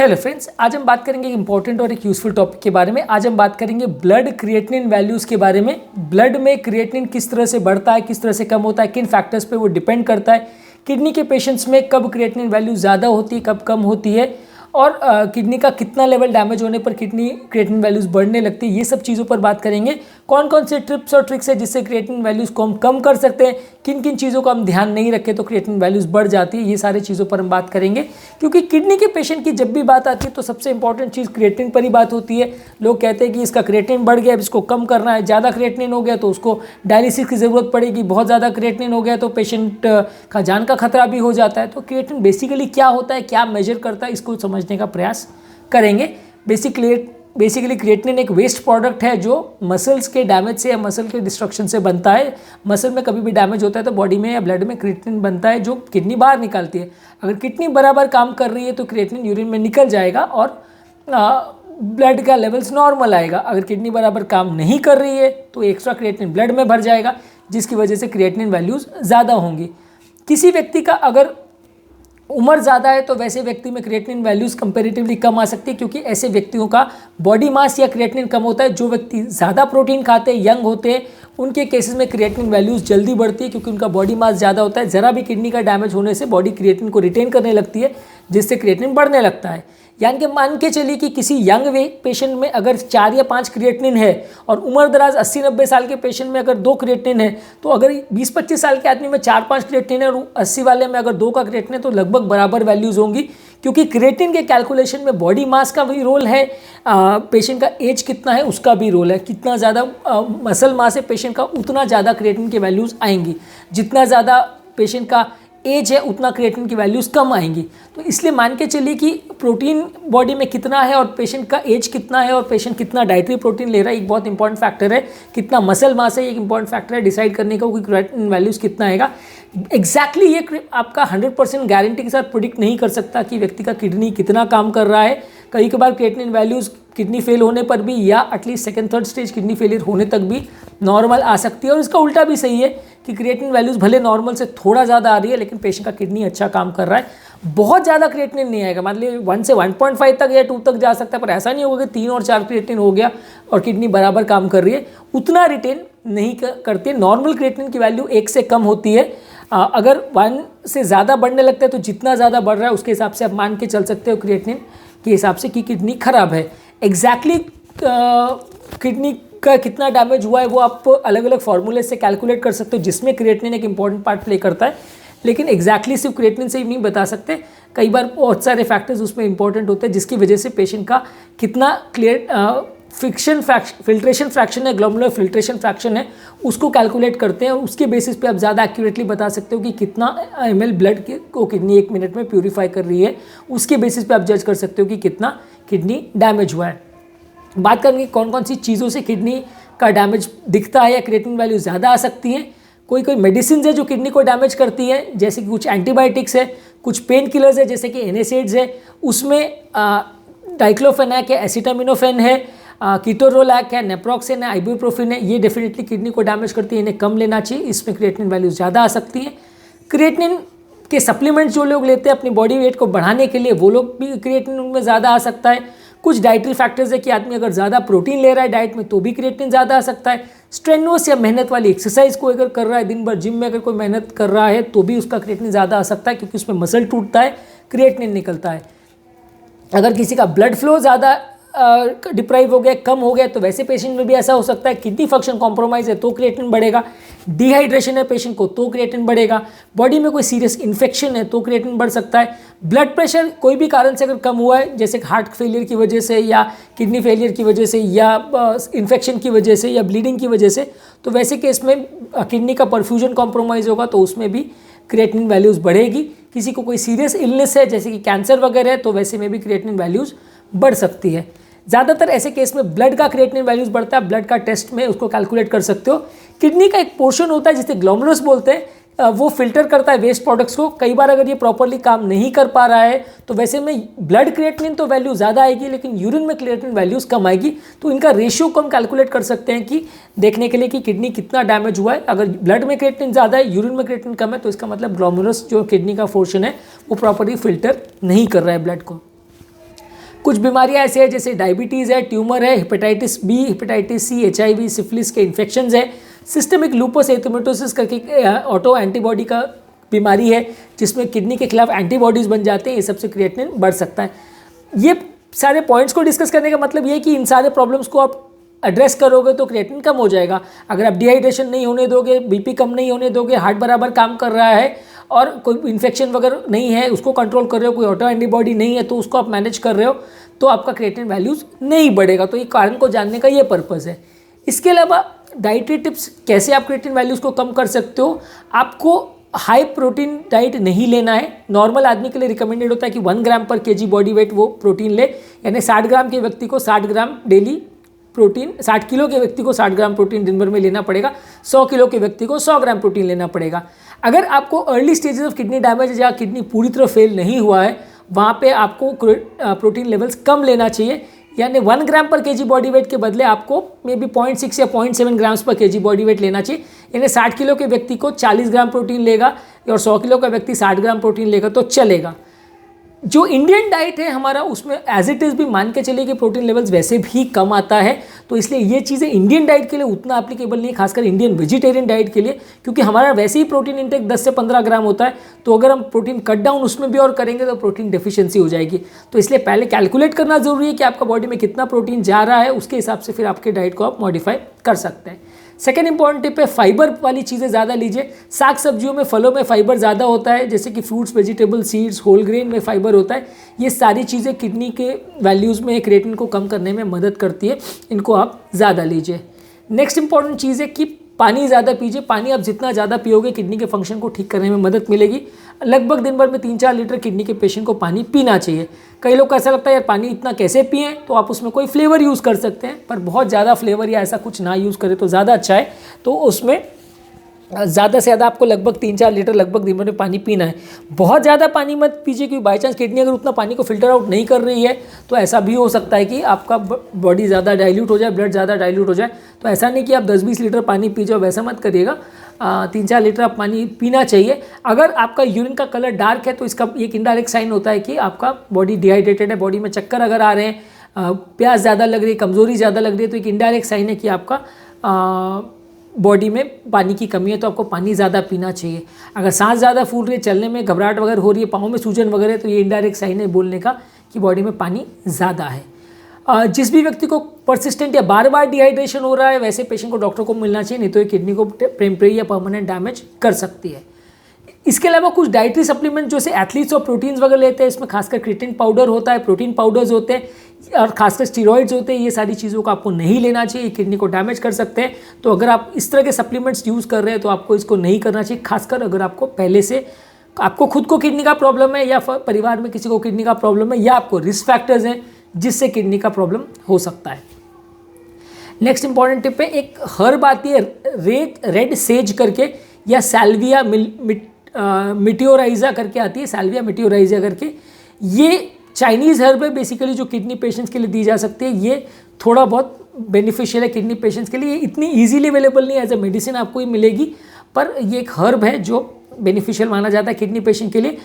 Hello friends, आज हम बात करेंगे एक इंपॉर्टेंट और एक यूजफुल टॉपिक के बारे में। आज हम बात करेंगे ब्लड क्रिएटिनिन वैल्यूज़ के बारे में। ब्लड में क्रिएटिनिन किस तरह से बढ़ता है, किस तरह से कम होता है, किन फैक्टर्स पे वो डिपेंड करता है, किडनी के पेशेंट्स में कब क्रिएटिनिन वैल्यू ज़्यादा होती है, कब कम होती है, और किडनी का कितना लेवल डैमेज होने पर किडनी क्रिएटिनिन वैल्यूज़ बढ़ने लगती है। ये सब चीज़ों पर बात करेंगे। कौन कौन से टिप्स और ट्रिक्स है जिससे क्रिएटिनिन वैल्यूज़ को हम कम कर सकते हैं, किन किन चीज़ों का हम ध्यान नहीं रखें तो क्रिएटिनिन वैल्यूज़ बढ़ जाती है। ये सारी चीज़ों पर हम बात करेंगे, क्योंकि किडनी के पेशेंट की जब भी बात आती है तो सबसे इंपॉर्टेंट चीज़ क्रिएटिनिन पर ही बात होती है। लोग कहते हैं कि इसका क्रिएटिनिन बढ़ गया, अब इसको कम करना है। ज़्यादा क्रिएटिनिन हो गया तो उसको डायलिसिस की ज़रूरत पड़ेगी, बहुत ज़्यादा क्रिएटिनिन हो गया तो पेशेंट का जान का खतरा भी हो जाता है। तो क्रिएटिनिन बेसिकली क्या होता है, क्या मेजर करता है, इसको समझने का प्रयास करेंगे। बेसिकली क्रिएटिनिन एक वेस्ट प्रोडक्ट है जो मसल्स के डैमेज से या मसल के डिस्ट्रक्शन से बनता है। मसल में कभी भी डैमेज होता है तो बॉडी में या ब्लड में क्रिएटिनिन बनता है जो किडनी बाहर निकालती है। अगर किडनी बराबर काम कर रही है तो क्रिएटिनिन यूरिन में निकल जाएगा और ब्लड का लेवल्स नॉर्मल आएगा। अगर किडनी बराबर काम नहीं कर रही है तो एक्स्ट्रा क्रिएटिनिन ब्लड में भर जाएगा, जिसकी वजह से क्रिएटिनिन वैल्यूज़ ज़्यादा होंगी। किसी व्यक्ति का अगर उम्र ज़्यादा है तो वैसे व्यक्ति में क्रिएटिनिन वैल्यूज़ कंपैरेटिवली कम आ सकती है, क्योंकि ऐसे व्यक्तियों का बॉडी मास या क्रिएटिनिन कम होता है। जो व्यक्ति ज़्यादा प्रोटीन खाते हैं, यंग होते हैं, उनके केसेस में क्रिएटिनिन वैल्यूज़ जल्दी बढ़ती है, क्योंकि उनका बॉडी मास ज़्यादा होता है। ज़रा भी किडनी का डैमेज होने से बॉडी क्रिएटिनिन को रिटेन करने लगती है, जिससे क्रिएटिनिन बढ़ने लगता है। यानी कि मान के चलिए कि किसी यंग पेशेंट में अगर 4 या 5 क्रिएटिनिन है और उम्र दराज 80-90 साल के पेशेंट में अगर 2 क्रिएटिनिन है, तो अगर 20-25 साल के आदमी में 4-5 क्रिएटिनिन है और 80 वाले में अगर 2 का क्रिएटिनिन है तो लगभग बराबर वैल्यूज़ होंगी, क्योंकि क्रिएटिनिन के कैलकुलेशन में बॉडी मास का भी रोल है, पेशेंट का एज कितना है उसका भी रोल है। कितना ज़्यादा मसल मास है पेशेंट का, उतना ज़्यादा क्रिएटिनिन की वैल्यूज़ आएंगी। जितना ज़्यादा पेशेंट का एज है उतना क्रिएटिनिन की वैल्यूज़ कम आएंगी। तो इसलिए मान के चलिए कि प्रोटीन बॉडी में कितना है और पेशेंट का एज कितना है और पेशेंट कितना डाइटरी प्रोटीन ले रहा है, एक बहुत इंपॉर्टेंट फैक्टर है। कितना मसल मास है, एक इंपॉर्टेंट फैक्टर है डिसाइड करने का कि क्रिएटिनिन वैल्यूज़ कितना आएगा। एग्जैक्टली ये आपका 100% गारंटी के साथ प्रोडिक्ट नहीं कर सकता कि व्यक्ति का किडनी कितना काम कर रहा है। कई बार क्रिएटिनिन वैल्यूज़ किडनी फेल होने पर भी या at least second third stage kidney failure होने तक भी नॉर्मल आ सकती है। और इसका उल्टा भी सही है कि क्रिएटिनिन वैल्यूज़ भले नॉर्मल से थोड़ा ज़्यादा आ रही है लेकिन पेशेंट का किडनी अच्छा काम कर रहा है। बहुत ज़्यादा क्रिएटिनिन नहीं आएगा, मान लीजिए 1 से 1.5 तक या 2 तक जा सकता है, पर ऐसा नहीं होगा कि 3 और 4 क्रिएटिनिन हो गया और किडनी बराबर काम कर रही है। उतना रिटेन नहीं करती। नॉर्मल क्रिएटिनिन की वैल्यू 1 से कम होती है। अगर 1 से ज़्यादा बढ़ने लगता है तो जितना ज़्यादा बढ़ रहा है उसके हिसाब से आप मान के चल सकते हो क्रिएटिनिन के हिसाब से कि किडनी खराब है। एग्जैक्टली किडनी का कितना डैमेज हुआ है वो आप अलग अलग फार्मूले से कैलकुलेट कर सकते हो, जिसमें क्रिएटिनिन एक इंपॉर्टेंट पार्ट प्ले करता है। लेकिन एग्जैक्टली सिर्फ क्रिएटिनिन से ही नहीं बता सकते, कई बार बहुत सारे फैक्टर्स उसमें इंपॉर्टेंट होते हैं, जिसकी वजह से पेशेंट का कितना फिल्ट्रेशन फ्रैक्शन है, ग्लोमेरुलर फिल्ट्रेशन फ्रैक्शन है, उसको कैलकुलेट करते हैं और उसके बेसिस पे आप ज़्यादा एक्यूरेटली बता सकते हो कि कितना ml ब्लड को किडनी 1 मिनट में प्यूरीफाई कर रही है। उसके बेसिस पे आप जज कर सकते हो कि कितना किडनी डैमेज हुआ है। बात करेंगे कौन कौन सी चीज़ों से किडनी का डैमेज दिखता है या क्रिएटिनिन वैल्यू ज़्यादा आ सकती है। कोई मेडिसिन है जो किडनी को डैमेज करती है, जैसे कि कुछ एंटीबायोटिक्स है, कुछ पेन किलर्स है जैसे कि NSAIDs है, उसमें डाइक्लोफेनाक है, एसिटामिनोफेन है, कीटोरोलैक है, नेप्रोक्सेन है, आइबुप्रोफेन है। ये डेफिनेटली किडनी को डैमेज करती है, इन्हें कम लेना चाहिए, इसमें क्रिएटिनिन वैल्यू ज़्यादा आ सकती है। क्रिएटिनिन के सप्लीमेंट्स जो लोग लेते हैं अपनी बॉडी वेट को बढ़ाने के लिए, वो लोग भी क्रिएटिनिन उनमें ज़्यादा आ सकता है। कुछ डाइटरी फैक्टर्स है कि आदमी अगर ज़्यादा प्रोटीन ले रहा है डाइट में तो भी क्रिएटिनिन ज़्यादा आ सकता है। स्ट्रेनुअस या मेहनत वाली एक्सरसाइज को अगर कर रहा है, दिन भर जिम में अगर कोई मेहनत कर रहा है तो भी उसका क्रिएटिनिन ज़्यादा आ सकता है, क्योंकि उसमें मसल टूटता है, क्रिएटिनिन निकलता है। अगर किसी का ब्लड फ्लो ज़्यादा डिप्राइव हो गया, कम हो गया, तो वैसे पेशेंट में भी ऐसा हो सकता है। किडनी फंक्शन कॉम्प्रोमाइज़ है तो क्रिएटिनिन बढ़ेगा। डिहाइड्रेशन है पेशेंट को तो क्रिएटिनिन बढ़ेगा। बॉडी में कोई सीरियस इन्फेक्शन है तो क्रिएटिनिन बढ़ सकता है। ब्लड प्रेशर कोई भी कारण से अगर कम हुआ है, जैसे हार्ट फेलियर की वजह से या किडनी फेलियर की वजह से या इन्फेक्शन की वजह से या ब्लीडिंग की वजह से, तो वैसे केस में किडनी का परफ्यूजन कॉम्प्रोमाइज़ होगा तो उसमें भी क्रिएटिनिन वैल्यूज़ बढ़ेगी। किसी को कोई सीरियस इलनेस है जैसे कि कैंसर वगैरह है तो वैसे में भी क्रिएटिनिन वैल्यूज़ बढ़ सकती है। ज़्यादातर ऐसे केस में ब्लड का क्रिएटिनिन वैल्यूज़ बढ़ता है। ब्लड का टेस्ट में उसको कैलकुलेट कर सकते हो। किडनी का एक पोर्शन होता है जिसे ग्लोमेरुलस बोलते हैं, वो फिल्टर करता है वेस्ट प्रोडक्ट्स को। कई बार अगर ये प्रॉपरली काम नहीं कर पा रहा है तो वैसे में ब्लड क्रिएटिनिन तो वैल्यू ज़्यादा आएगी लेकिन यूरिन में क्रिएटिनिन वैल्यूज़ कम आएगी। तो इनका रेशियो को हम कैलकुलेट कर सकते हैं कि देखने के लिए कि किडनी कितना डैमेज हुआ है। अगर ब्लड में क्रिएटिनिन ज़्यादा है, यूरिन में क्रिएटिनिन कम है, तो इसका मतलब ग्लोमेरुलस जो किडनी का पोर्शन है वो प्रॉपरली फिल्टर नहीं कर रहा है ब्लड को। कुछ बीमारियां ऐसे हैं जैसे डायबिटीज़ है, ट्यूमर है, hepatitis B, hepatitis C, HIV, syphilis के इन्फेक्शंस है, सिस्टेमिक लूपस एरिथेमेटोसिस करके ऑटो एंटीबॉडी का बीमारी है जिसमें किडनी के खिलाफ एंटीबॉडीज़ बन जाते हैं, ये सबसे क्रिएटिनिन बढ़ सकता है। ये सारे पॉइंट्स को डिस्कस करने का मतलब ये है कि इन सारे प्रॉब्लम्स को आप एड्रेस करोगे तो क्रिएटिनिन कम हो जाएगा। अगर आप डिहाइड्रेशन नहीं होने दोगे, बीपी कम नहीं होने दोगे, हार्ट बराबर काम कर रहा है और कोई इन्फेक्शन वगैरह नहीं है, उसको कंट्रोल कर रहे हो, कोई ऑटो एंटीबॉडी नहीं है तो उसको आप मैनेज कर रहे हो, तो आपका क्रिएटिनिन वैल्यूज़ नहीं बढ़ेगा। तो ये कारण को जानने का ये पर्पज़ है। इसके अलावा डाइटरी टिप्स, कैसे आप क्रिएटिनिन वैल्यूज़ को कम कर सकते हो। आपको हाई प्रोटीन डाइट नहीं लेना है। नॉर्मल आदमी के लिए रिकमेंडेड होता है कि 1 ग्राम पर केजी बॉडी वेट वो प्रोटीन ले, यानी 60 ग्राम के व्यक्ति को 60 ग्राम डेली प्रोटीन, 60 किलो के व्यक्ति को 60 ग्राम प्रोटीन दिन भर में लेना पड़ेगा, 100 किलो के व्यक्ति को 100 ग्राम प्रोटीन लेना पड़ेगा। अगर आपको early stages of kidney damage या किडनी पूरी तरह फेल नहीं हुआ है, वहाँ पे आपको प्रोटीन लेवल्स कम लेना चाहिए, यानी 1 ग्राम पर केजी बॉडी वेट के बदले आपको मे बी 0.6 या 0.7 ग्राम्स पर केजी बॉडी वेट लेना चाहिए। यानी 60 किलो के व्यक्ति को 40 ग्राम प्रोटीन लेगा और 100 किलो का व्यक्ति 60 ग्राम प्रोटीन लेगा तो चलेगा। जो इंडियन डाइट है हमारा, उसमें एज इट इज़ भी मान के चलिए कि प्रोटीन लेवल्स वैसे भी कम आता है, तो इसलिए ये चीज़ें इंडियन डाइट के लिए उतना एप्लीकेबल नहीं है, खासकर इंडियन वेजिटेरियन डाइट के लिए, क्योंकि हमारा वैसे ही प्रोटीन इंटेक 10 से 15 ग्राम होता है। तो अगर हम प्रोटीन कट डाउन उसमें भी और करेंगे तो प्रोटीन डेफिशिएंसी हो जाएगी। तो इसलिए पहले कैलकुलेट करना ज़रूरी है कि आपका बॉडी में कितना प्रोटीन जा रहा है, उसके हिसाब से फिर आपके डाइट को आप मॉडिफाई कर सकते हैं। सेकेंड इंपॉर्टेंट टिप है, फाइबर वाली चीज़ें ज़्यादा लीजिए। साग सब्जियों में, फलों में फाइबर ज़्यादा होता है, जैसे कि fruits, vegetable, seeds, whole grain में फाइबर होता है। ये सारी चीज़ें किडनी के वैल्यूज़ में क्रिएटिनिन को कम करने में मदद करती है, इनको आप ज़्यादा लीजिए। नेक्स्ट इंपॉर्टेंट चीज़ है कि पानी ज़्यादा पीजिए। पानी आप जितना ज़्यादा पियोगे किडनी के फंक्शन को ठीक करने में मदद मिलेगी। लगभग दिन भर में 3-4 लीटर किडनी के पेशेंट को पानी पीना चाहिए। कई लोग को ऐसा लगता है यार पानी इतना कैसे पिएं, तो आप उसमें कोई फ्लेवर यूज़ कर सकते हैं, पर बहुत ज़्यादा फ्लेवर या ऐसा कुछ ना यूज़ करें तो ज़्यादा अच्छा है। तो उसमें ज़्यादा से ज़्यादा आपको लगभग 3-4 लीटर लगभग दिन भर में पानी पीना है। बहुत ज़्यादा पानी मत पीजिए, क्योंकि बाई चांस किडनी अगर उतना पानी को फिल्टर आउट नहीं कर रही है तो ऐसा भी हो सकता है कि आपका बॉडी ज़्यादा डाइल्यूट हो जाए, ब्लड ज़्यादा डाइल्यूट हो जाए। तो ऐसा नहीं कि आप 10-20 लीटर पानी पी जाओ, वैसा मत करिएगा। 3-4 लीटर आप पानी पीना चाहिए। अगर आपका यूरिन का कलर डार्क है तो इसका एक इनडायरेक्ट साइन होता है कि आपका बॉडी डिहाइड्रेटेड है। बॉडी में चक्कर अगर आ रहे हैं, प्यास ज़्यादा लग रही है, कमज़ोरी ज़्यादा लग रही है, तो एक इनडायरेक्ट साइन है कि आपका बॉडी में पानी की कमी है, तो आपको पानी ज़्यादा पीना चाहिए। अगर सांस ज़्यादा फूल रही है, चलने में घबराहट वगैरह हो रही है, पाँव में सूजन वगैरह, तो ये इनडायरेक्ट साइन है बोलने का कि बॉडी में पानी ज़्यादा है। जिस भी व्यक्ति को परसिस्टेंट या बार बार डिहाइड्रेशन हो रहा है, वैसे पेशेंट को डॉक्टर को मिलना चाहिए, नहीं तो ये किडनी को टेम्परेरी या परमानेंट डैमेज कर सकती है। इसके अलावा कुछ डाइटरी सप्लीमेंट जैसे एथलीट्स और प्रोटीन्स वगैरह लेते हैं, इसमें खासकर क्रिएटिन पाउडर होता है, प्रोटीन पाउडर्स होते हैं और खासकर स्टीरॉइड्स होते हैं। ये सारी चीज़ों को आपको नहीं लेना चाहिए, किडनी को डैमेज कर सकते हैं। तो अगर आप इस तरह के सप्लीमेंट्स यूज़ कर रहे हैं तो आपको इसको नहीं करना चाहिए, खासकर अगर आपको पहले से आपको खुद को किडनी का प्रॉब्लम है या परिवार में किसी को किडनी का प्रॉब्लम है या आपको रिस्क फैक्टर्स हैं जिससे किडनी का प्रॉब्लम हो सकता है। नेक्स्ट इंपॉर्टेंट टिप है, एक हर्ब आती है रेड सेज करके या सैल्विया मिटियोराइजा करके आती है, सैल्विया मिटियोराइजा करके। ये चाइनीज़ हर्ब है बेसिकली, जो किडनी पेशेंट्स के लिए दी जा सकती है। ये थोड़ा बहुत बेनिफिशियल है किडनी पेशेंट्स के लिए। ये इतनी इजीली अवेलेबल नहीं है, एज ए मेडिसिन आपको ही मिलेगी, पर ये एक हर्ब है जो बेनिफिशियल माना जाता है किडनी पेशेंट के लिए।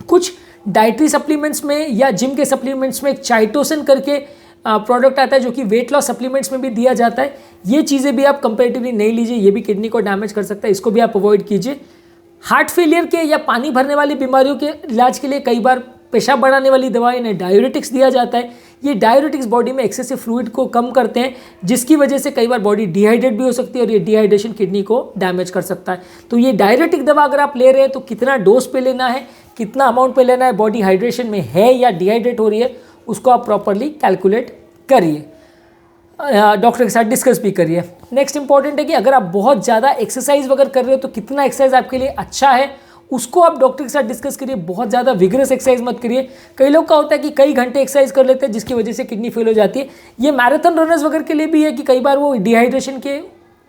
कुछ डाइटरी सप्लीमेंट्स में या जिम के सप्लीमेंट्स में एक चाइटोसिन करके प्रोडक्ट आता है जो कि वेट लॉस सप्लीमेंट्स में भी दिया जाता है। ये चीज़ें भी आप कंपेरेटिवली नहीं लीजिए, ये भी किडनी को डैमेज कर सकता है, इसको भी आप अवॉइड कीजिए। हार्ट फेलियर के या पानी भरने वाली बीमारियों के इलाज के लिए कई बार पेशाब बढ़ाने वाली दवाई ने डायूरेटिक्स दिया जाता है। ये डायूरेटिक्स बॉडी में एक्सेसिव फ्लूइड को कम करते हैं, जिसकी वजह से कई बार बॉडी डिहाइड्रेट भी हो सकती है और ये डिहाइड्रेशन किडनी को डैमेज कर सकता है। तो ये डायूरेटिक दवा अगर आप ले रहे हैं तो कितना डोज पे लेना है, कितना अमाउंट पे लेना है, बॉडी हाइड्रेशन में है या डिहाइड्रेट हो रही है, उसको आप प्रॉपरली कैलकुलेट करिए, डॉक्टर के साथ डिस्कस भी करिए। नेक्स्ट इंपॉर्टेंट है कि अगर आप बहुत ज़्यादा एक्सरसाइज वगैरह कर रहे हो तो कितना एक्सरसाइज आपके लिए अच्छा है, उसको आप डॉक्टर के साथ डिस्कस करिए। बहुत ज़्यादा विगरस एक्सरसाइज मत करिए। कई लोग का होता है कि कई घंटे एक्सरसाइज कर लेते हैं जिसकी वजह से किडनी फेल हो जाती है। ये मैराथन रनर्स वगैरह के लिए भी है कि कई बार वो डिहाइड्रेशन के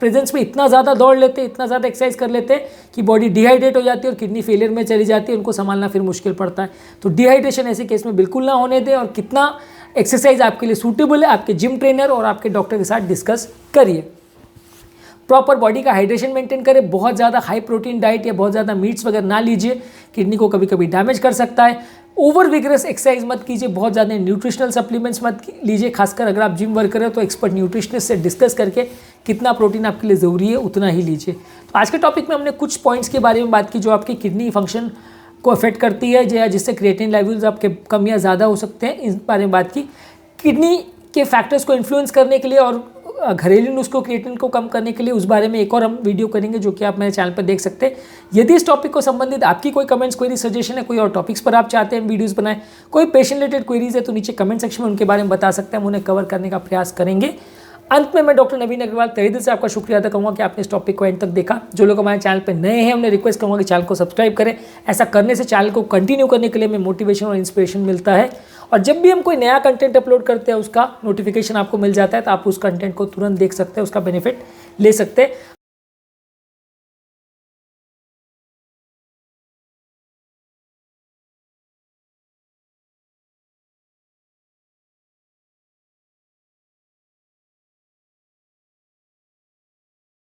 प्रेजेंस में इतना ज़्यादा दौड़ लेते हैं, इतना ज़्यादा एक्सरसाइज कर लेते हैं कि बॉडी डिहाइड्रेट हो जाती है और किडनी फेलियर में चली जाती है, उनको संभालना फिर मुश्किल पड़ता है। तो डिहाइड्रेशन ऐसे केस में बिल्कुल ना होने दें और कितना एक्सरसाइज आपके लिए सूटेबल है, आपके जिम ट्रेनर और आपके डॉक्टर के साथ डिस्कस करिए। प्रॉपर बॉडी का हाइड्रेशन मेंटेन करें। बहुत ज़्यादा हाई प्रोटीन डाइट या बहुत ज़्यादा मीट्स वगैरह ना लीजिए, किडनी को कभी कभी डैमेज कर सकता है। ओवर विगरस एक्सरसाइज मत कीजिए, बहुत ज़्यादा न्यूट्रिशनल सप्लीमेंट्स मत लीजिए, खासकर अगर आप जिम वर्क करें तो एक्सपर्ट न्यूट्रिशनिस्ट से डिस्कस करके कितना प्रोटीन आपके लिए ज़रूरी है उतना ही लीजिए। तो आज के टॉपिक में हमने कुछ पॉइंट्स के बारे में बात की जो आपकी किडनी फंक्शन को अफेक्ट करती है या जिससे क्रिएटिनिन लेवल्स आपके कम या ज़्यादा हो सकते हैं, इस बारे में बात की। किडनी के फैक्टर्स को इन्फ्लुएंस करने के लिए और घरेलू नुस्खों क्रिएटिनिन को कम करने के लिए उस बारे में एक और हम वीडियो करेंगे जो कि आप मेरे चैनल पर देख सकते हैं। यदि इस टॉपिक को संबंधित आपकी कोई कमेंट्स, कोई सजेशन है, कोई और टॉपिक्स पर आप चाहते हैं वीडियोस बनाएं, कोई पेशेंट रिलेटेड क्वेरीज है तो नीचे कमेंट सेक्शन में उनके बारे में बता सकते हैं, हम उन्हें कवर करने का प्रयास करेंगे। अंत में मैं डॉक्टर नवीन अग्रवाल तहे दिल से आपका शुक्रिया अदा करूँगा कि आपने इस टॉपिक को एंड तक देखा। जो लोग हमारे चैनल पर नए हैं उन्हें रिक्वेस्ट करूँगा कि चैनल को सब्सक्राइब करें। ऐसा करने से चैनल को कंटिन्यू करने के लिए हमें मोटिवेशन और इंस्पिरेशन मिलता है, और जब भी हम कोई नया कंटेंट अपलोड करते हैं उसका नोटिफिकेशन आपको मिल जाता है, तो आप उस कंटेंट को तुरंत देख सकते हैं, उसका बेनिफिट ले सकते हैं।